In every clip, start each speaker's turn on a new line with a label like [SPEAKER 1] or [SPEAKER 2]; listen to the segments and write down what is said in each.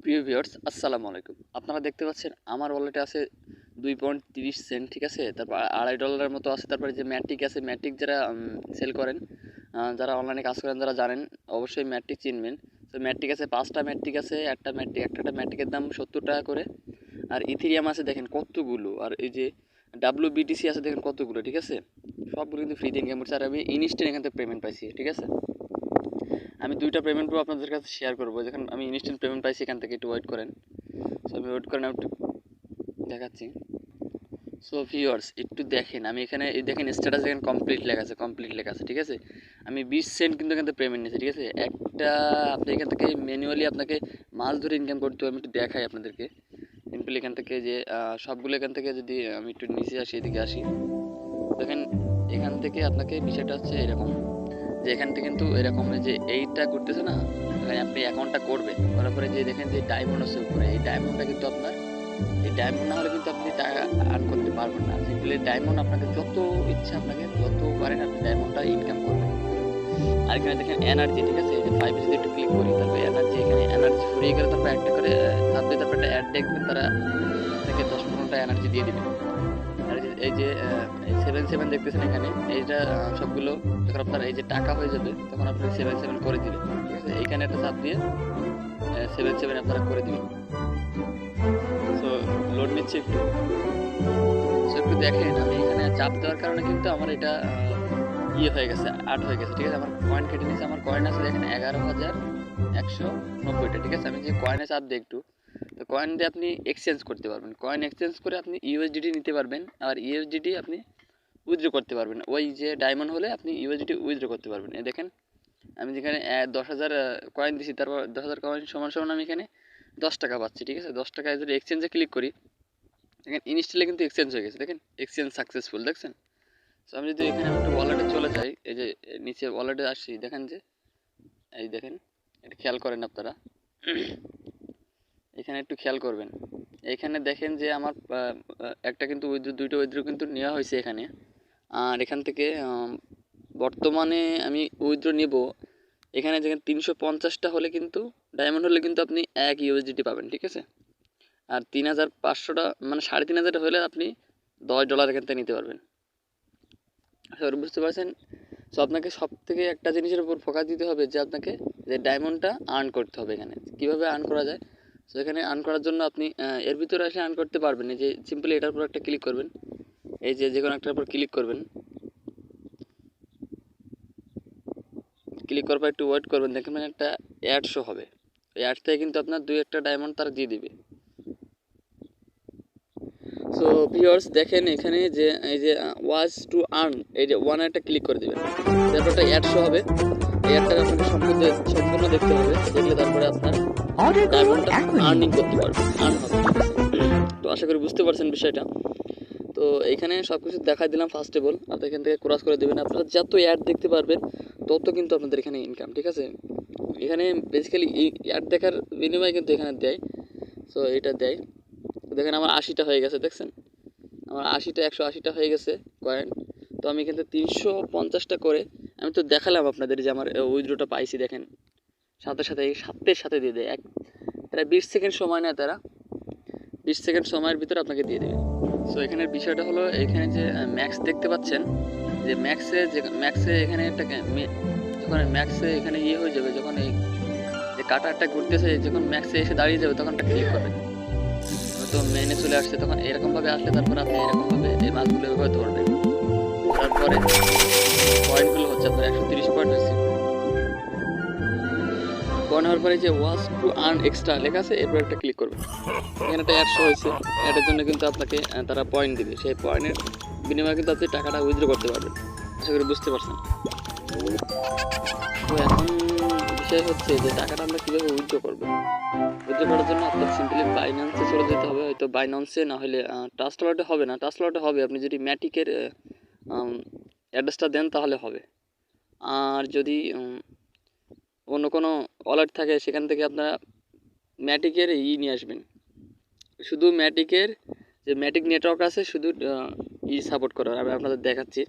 [SPEAKER 1] প্রিয় ভিউয়ার্স আসসালামু আলাইকুম। আপনারা দেখতে পাচ্ছেন আমার ওয়ালেটে আছে 2.30 সেন্ট, ঠিক আছে? তারপর $2.5 মতো আছে। তারপরে যে ম্যাটিক আছে, ম্যাটিক যারা সেল করেন, যারা অনলাইনে কাজ করেন, যারা জানেন অবশ্যই ম্যাটিক চিনবেন। তো ম্যাটিক আছে, 5টা ম্যাটিক আছে। একটা ম্যাটিকের দাম 70 টাকা করে। আর ইথেরিয়াম আছে দেখেন কতগুলো, আর এই যে WBTC আছে দেখেন কতগুলো, ঠিক আছে? সবগুলো কিন্তু ফ্রিতে ইনকাম করছে। আর আমি ইনস্ট্যান্ট এখান থেকে পেমেন্ট পাইছি, ঠিক আছে? আমি 2টা পেমেন্ট প্রুফ আপনাদের কাছে শেয়ার করবো। যখন আমি ইনস্ট্যান্ট পেমেন্ট পাইছি এখান থেকে, একটু ওয়েট করেন। সো আমি ওয়েট করেন, আমি একটু দেখাচ্ছি। সো ভিউয়ার্স একটু দেখেন, আমি এখানে এই দেখেন স্ট্যাটাস দেখেন কমপ্লিট লেখা আছে, ঠিক আছে? আমি 20 সেন্ট কিন্তু এখান থেকে পেমেন্ট নিয়েছি, ঠিক আছে? একটা আপনি এখান থেকে ম্যানুয়ালি আপনাকে মাছ ধরে ইনকাম করতে হবে। আমি একটু দেখাই আপনাদেরকে সিম্পলি এখান থেকে যে সবগুলো এখান থেকে যদি আমি একটু নিচে আসি, এদিকে আসি, দেখেন এখান থেকে আপনাকে বিষয়টা হচ্ছে এরকম যে এখান থেকে কিন্তু এরকম যে এইটা করতেছে না, এখানে আপনি অ্যাকাউন্টটা করবেন, করার পরে যে দেখেন যে ডায়মন্ড আছে উপরে, এই ডায়মন্ডটা কিন্তু আপনার, এই ডায়মন্ড না হলে কিন্তু আপনি টাকা আর্ন করতে পারবেন না। সিম্পলি ডায়মন্ড আপনাকে যত ইচ্ছা, আপনাকে যত পারেন আপনি ডায়মন্ডটা ইনকাম করবেন। আর এখানে দেখেন এনার্জি, ঠিক আছে? এই যে 5 যদি একটু ক্লিক করি, তারপর এনার্জি, এখানে এনার্জি ফুরিয়ে গেলে তারপর একটা করে থাকবে, তারপর একটা অ্যাড দেখবেন, তারা আপনাকে 10-15টা এনার্জি দিয়ে দিবেন। আর এই যে 7 দেখতেছেন এখানে, এইটা সবগুলো যখন আপনার এই যে টাকা হয়ে যাবে তখন আপনি 7 করে দিবেন, ঠিক আছে? এইখানে একটা চাপ দিয়ে 7 আপনারা করে দিবেন। সো লোড নিচ্ছে একটু, সো একটু দেখেন আমি এখানে চাপ দেওয়ার কারণে কিন্তু আমার এটা ইয়ে হয়ে গেছে, 8 হয়ে গেছে, ঠিক আছে? আমার কয়েন কেটে নিয়েছে। আমার কয়েন আছে দেখেন 11,190টা, ঠিক আছে? আমি যে কয়েনে চাপ দিই একটু, তো কয়েন দিয়ে আপনি এক্সচেঞ্জ করতে পারবেন। কয়েন এক্সচেঞ্জ করে আপনি ইউএসডিটি নিতে পারবেন, আর ইউএসডিটি আপনি উইথড্র করতে পারবেন। ওই যে ডায়মন্ড হলে আপনি ইউএসডিটি উইথড্র করতে পারবেন। এই দেখেন আমি যেখানে 10,000 কয়েন দিছি, তারপর 10,000 কয়েন সমান সমান আমি এখানে 10 টাকা পাচ্ছি, ঠিক আছে? 10 টাকায় যদি এক্সচেঞ্জে ক্লিক করি, দেখেন ইনস্টলে কিন্তু এক্সচেঞ্জ হয়ে গেছে, দেখেন এক্সচেঞ্জ সাকসেসফুল, দেখছেন? সো আমি যদি এখানে একটু ওয়ালেটে চলে যাই, এই যে নিচে ওয়ালেটে আসি, দেখেন যে এই দেখেন, এটা খেয়াল করেন আপনারা, এখানে একটু খেয়াল করবেন। এখানে দেখেন যে আমার একটা কিন্তু দুইটা উইথড্র কিন্তু নেওয়া হয়েছে এখানে। আর এখান থেকে বর্তমানে আমি উইথড্র নেব, এখানে দেখেন 350টা হলে কিন্তু, ডায়মন্ড হলে কিন্তু আপনি 1 ইউএসডিটি পাবেন, ঠিক আছে? আর 3,500টা মানে 3,500 হলে আপনি $10 এখান থেকে নিতে পারবেন। বুঝতে পারছেন? সো আপনাকে সব থেকে একটা জিনিসের উপর ফোকাস দিতে হবে, যে আপনাকে যে ডায়মন্ডটা আর্ন করতে হবে। এখানে কীভাবে আর্ন করা যায়? সো এখানে আর্ন করার জন্য আপনি এর ভিতরে আসলে আর্ন করতে পারবেন। এই যে সিম্পলি এটার উপর একটা ক্লিক করবেন, এই যে কোনো একটার উপর ক্লিক করবেন, ক্লিক করার পর একটু ওয়েট করবেন, দেখবেন একটা অ্যাড শো হবে। এই অ্যাড থেকে কিন্তু আপনার 2-1টা ডায়মন্ড তারা দিয়ে দিবে। সো ভিউয়ার্স দেখেন এখানে যে এই যে ওয়াজ টু আর্ন, এই যে ওয়ান একটা ক্লিক করে দেবেন, তারপর একটা অ্যাড শো হবে। এই অ্যাডটা আপনাকে সম্পূর্ণ দেখতে হবে, দেখলে তারপরে আপনার ডায়মন্ডটা আর্নিং করতে পারবেন, আর্ন হবে, ঠিক আছে? তো আশা করি বুঝতে পারছেন বিষয়টা। তো এইখানে সব কিছু দেখাই দিলাম ফার্স্ট অফ অল। আপনি এখান থেকে ক্রস করে দেবেন, আপনারা যত অ্যাড দেখতে পারবেন তত কিন্তু আপনাদের এখানে ইনকাম, ঠিক আছে? এখানে বেসিক্যালি অ্যাড দেখার বিনিময়ে কিন্তু এখানে দেয়। সো এটা দেয়, দেখেন আমার 80টা হয়ে গেছে, দেখছেন? আমার 180টা হয়ে গেছে কয়েন। তো আমি এখান থেকে 350টা করে আমি তো দেখালাম আপনাদের যে আমার উইথড্রটা পাইছি, দেখেন সাথে সাথে দিয়ে দেয়। প্রায় 20 সেকেন্ড সময় নেয় তারা, 20 সেকেন্ড সময়ের ভিতরে আপনাকে দিয়ে দেবে। সো এখানের বিষয়টা হলো, এখানে যে ম্যাক্স দেখতে পাচ্ছেন, যে ম্যাক্সে এখানে একটা যখন ম্যাক্সে এখানে ইয়ে হয়ে যাবে, যখন এই যে কাটারটা ঘুরতেছে, যখন ম্যাক্সে এসে দাঁড়িয়ে যাবে তখন একটা ক্লিক করবেন, তো মেনে চলে আসছে, তখন এরকমভাবে আসলে তারপর আপনি এরকমভাবে এই মাছগুলো এভাবে ধরবেন। তারপরে পয়েন্টগুলো হচ্ছে আপনার 130 পয়েন্ট হয়েছে। পয়েন্ট হওয়ার পরে যে ওয়াজ টু আর্ন এক্সট্রা লেখা আছে, এরপর একটা ক্লিক করবেন। এখানে একটা অ্যাড শো হয়েছে, অ্যাডের জন্য কিন্তু আপনাকে তারা পয়েন্ট দিবে, সেই পয়েন্টের বিনিময়ে কিন্তু আপনি টাকাটা উইথড্র করতে পারবেন। আশা করি বুঝতে পারছেন। তো এখন বিষয় হচ্ছে যে টাকাটা আমরা কীভাবে উইথড্র করবো। উইথড্র করার জন্য আপনার সিম্পলি বাইন্যান্সে চলে যেতে হবে, হয়তো বাইন্যান্সে না হলে ট্রাস্ট ওয়ালেটে হবে না, ট্রাস্ট ওয়ালেটে হবে, আপনি যদি ম্যাটিকের অ্যাড্রেসটা দেন তাহলে হবে। আর যদি অন্য কোনো ওয়ালেট থাকে সেখান থেকে আপনারা ম্যাটিকের নিয়ে আসবেন। শুধু ম্যাটিকের যে ম্যাটিক নেটওয়ার্ক আছে, শুধু সাপোর্ট করার আমি আপনাদের দেখাচ্ছি।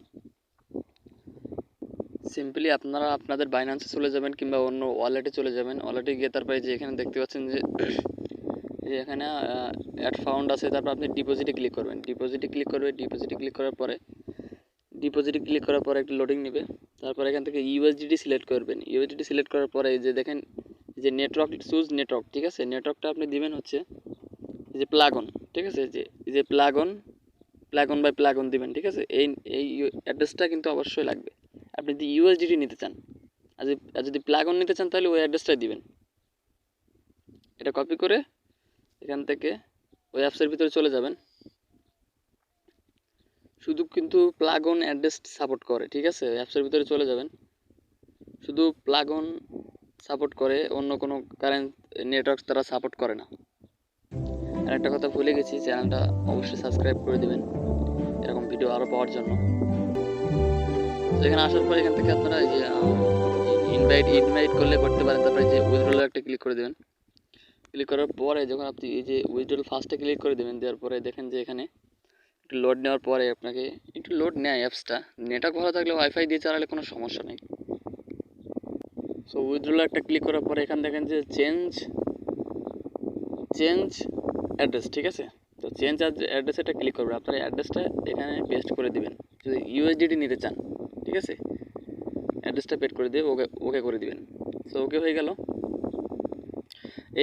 [SPEAKER 1] সিম্পলি আপনারা আপনাদের বাইন্যান্সে চলে যাবেন কিংবা অন্য ওয়ালেটে চলে যাবেন। ওয়ালেটে গিয়ে তারপরে যে এখানে দেখতে পাচ্ছেন যে এই যে এখানে অ্যাড ফাউন্ড আছে, তারপর আপনি ডিপোজিটে ক্লিক করবেন, ডিপোজিটে ক্লিক করার পরে একটু লোডিং নেবে। তারপর এখান থেকে ইউএসডিটি সিলেক্ট করবেন, ইউএসডিটি সিলেক্ট করার পরে এই যে দেখেন যে নেটওয়ার্ক, চুজ নেটওয়ার্ক, ঠিক আছে। নেটওয়ার্কটা আপনি দিবেন হচ্ছে এই যে প্লাগ অন, ঠিক আছে, যে plug on by plug on দিবেন, ঠিক আছে। এই অ্যাড্রেসটা কিন্তু অবশ্যই লাগবে আপনি যদি ইউএসডিটি নিতে চান। আর যদি প্লাগ অন নিতে চান তাহলে ওই অ্যাড্রেসটাই দিবেন। এটা কপি করে এখান থেকে ওই অ্যাপসের ভিতরে চলে যাবেন। শুধু কিন্তু প্লাগ অন অ্যাড্রেস সাপোর্ট করে, ঠিক আছে। অ্যাপসের ভিতরে চলে যাবেন, শুধু প্লাগ অন সাপোর্ট করে, অন্য কোনো কারেন্ট নেটওয়ার্ক তারা সাপোর্ট করে না। আর একটা কথা ভুলে গেছি, চ্যানেলটা অবশ্যই সাবস্ক্রাইব করে দেবেন এরকম ভিডিও আরও পাওয়ার জন্য। তো এখানে আসার পর এখান থেকে আপনারা এই যে ইনভাইট করলে করতে পারেন। তারপরে যে উইথড্রল একটা ক্লিক করে দেবেন। ক্লিক করার পরে যখন আপনি এই যে উইথড্রল ফার্স্টে ক্লিক করে দেবেন, দেওয়ার পরে দেখেন যে এখানে একটু লোড নেওয়ার পরে আপনাকে একটু লোড নেয় অ্যাপসটা। নেটওয়ার্ক ভালো থাকলে ওয়াইফাই দিয়ে চালালে কোনো সমস্যা নেই। সো উইথড্রল একটা ক্লিক করার পরে এখানে দেখেন যে চেঞ্জ অ্যাড্রেস, ঠিক আছে। তো চেঞ্জ অ্যাড্রেস এটা ক্লিক করবেন, আপনার অ্যাড্রেসটা এখানে পেস্ট করে দিবেন যদি ইউএসডিটি নিতে চান, ঠিক আছে। অ্যাড্রেসটা পেস্ট করে দিয়ে ওকে করে দিবেন। সো ওকে হয়ে গেল।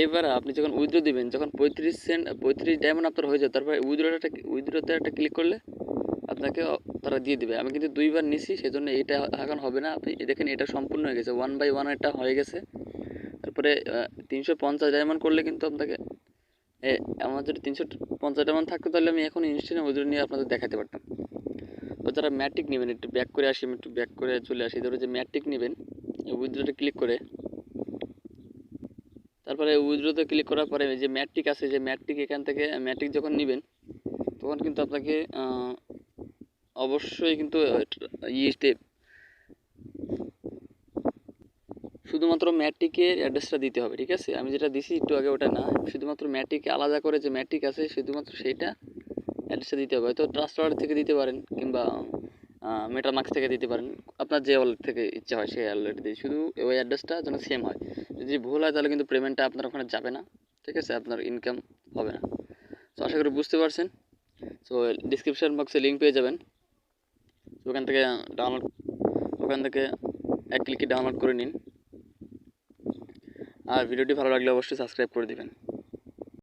[SPEAKER 1] এইবার আপনি যখন উইথড্র দিবেন, যখন 35 ডায়মন্ড আপনার হয়ে যায়, তারপরে উইথড্রতে একটা ক্লিক করলে আপনাকে তারা দিয়ে দেবে। আমি কিন্তু 2বার নিছি, সেজন্য এটা এখন হবে না। আপনি দেখেন এটা সম্পূর্ণ হয়ে গেছে, 1/1 এটা হয়ে গেছে। তারপরে 350 ডায়মন্ড করলে কিন্তু আপনাকে আমার যদি 350 ডায়মন্ড থাকতো তাহলে আমি এখন ইনস্ট্যান্ট উইথড্র নিয়ে আপনাদের দেখাতে পারতাম। তো যারা ম্যাট্রিক নেবেন, একটু ব্যাক করে আসি, আমি একটু ব্যাক করে চলে আসি। ধরো যে ম্যাট্রিক নেবেন, উইথড্রতে ক্লিক করে তারপরে উইথড্রতে ক্লিক করার পরে যে ম্যাট্রিক আছে, যে ম্যাট্রিক এখান থেকে ম্যাট্রিক যখন নেবেন তখন কিন্তু আপনাকে অবশ্যই কিন্তু স্টেপ শুধুমাত্র ম্যাট্রিকের অ্যাড্রেসটা দিতে হবে, ঠিক আছে। আমি যেটা দিছি একটু আগে ওটা না, শুধুমাত্র ম্যাট্রিক আলাদা করে যে ম্যাট্রিক আছে শুধুমাত্র সেইটা অ্যাড্রেসটা দিতে হবে। হয়তো ট্রাস্ট থেকে দিতে পারেন কিংবা মেটামাক্স থেকে দিতে পারেন, আপনার যে ওয়ালেট থেকে ইচ্ছা হয় সেই ওয়ালেট দিয়ে, শুধু ওই অ্যাড্রেসটা যেন সেম হয়। যদি ভুল হয় তাহলে কিন্তু পেমেন্টটা আপনার ওখানে যাবে না, ঠিক আছে, আপনার ইনকাম হবে না। তো আশা করি বুঝতে পারছেন। সো ডিসক্রিপশন বক্সে লিঙ্ক পেয়ে যাবেন, ওখান থেকে এক ক্লিকে ডাউনলোড করে নিন। আর ভিডিওটি ভালো লাগলে অবশ্যই সাবস্ক্রাইব করে দিবেন।